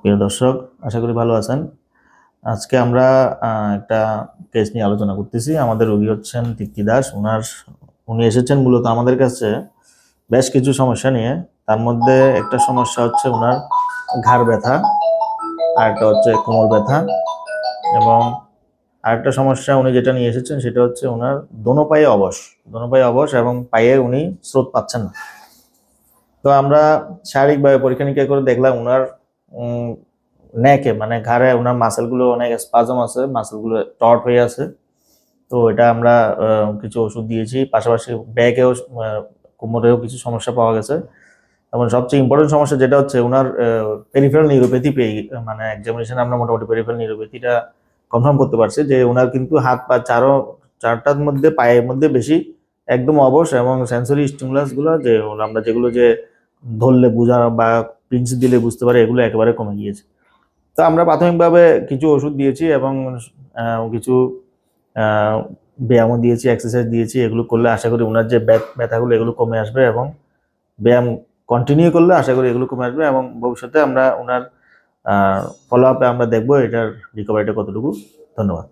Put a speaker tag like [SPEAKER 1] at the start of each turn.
[SPEAKER 1] প্রিয় দর্শক, আশা করি ভালো আছেন। আজকে আমরা একটা কেস নিয়ে আলোচনা করতেছি। আমাদের রোগী হচ্ছেন তৃপ্তি দাস। উনি এসেছেন মূলত আমাদের কাছে বেশ কিছু সমস্যা নিয়ে। তার মধ্যে একটা সমস্যা হচ্ছে ওনার ঘাড় ব্যথা, আরেকটা হচ্ছে কোমর ব্যথা, এবং আরেকটা সমস্যা উনি যেটা নিয়ে এসেছেন সেটা হচ্ছে ওনার দোনো পায়ে অবশ এবং পায়ে উনি স্রোত পাচ্ছেন না। তো আমরা শারীরিকভাবে পরীক্ষা নিরীক্ষা করে দেখলাম ওনার নেকে মানে ঘাড়ে ওনার মাসেলগুলো অনেক স্পাজম আছে, মাসেলগুলো টট হয়ে আছে। তো এটা আমরা কিছু ওষুধ দিয়েছি, পাশাপাশি ব্যাকেও কোমরেও কিছু সমস্যা পাওয়া গেছে। এবং সবচেয়ে ইম্পর্টেন্ট সমস্যা যেটা হচ্ছে ওনার পেরিফেরাল নিউরোপ্যাথি পেয়ে, মানে এক্সামিনেশনে আমরা মোটামুটি পেরিফেরাল নিউরোপ্যাথিটা কনফার্ম করতে পারছি যে ওনার কিন্তু হাত পা চারটার মধ্যে পায়ের মধ্যে বেশি একদম অবশ, এবং সেন্সরি স্টিমুলাসগুলো যে আমরা যেগুলো যে ধরলে বোঝা বা পিঞ্চ দিলে বুঝতে পারে এগুলো একেবারে কমে গিয়েছে। তো আমরা প্রাথমিকভাবে কিছু ওষুধ দিয়েছি এবং কিছু ব্যায়ামও দিয়েছি, এক্সারসাইজ দিয়েছি। এগুলো করলে আশা করি ওনার যে ব্যথাগুলো এগুলো কমে আসবে, এবং ব্যায়াম কন্টিনিউ করলে আশা করি এগুলো কমে আসবে, এবং ভবিষ্যতে আমরা ওনার ফলো আপে আমরা দেখবো এটার রিকভারিটা কতটুকু। ধন্যবাদ।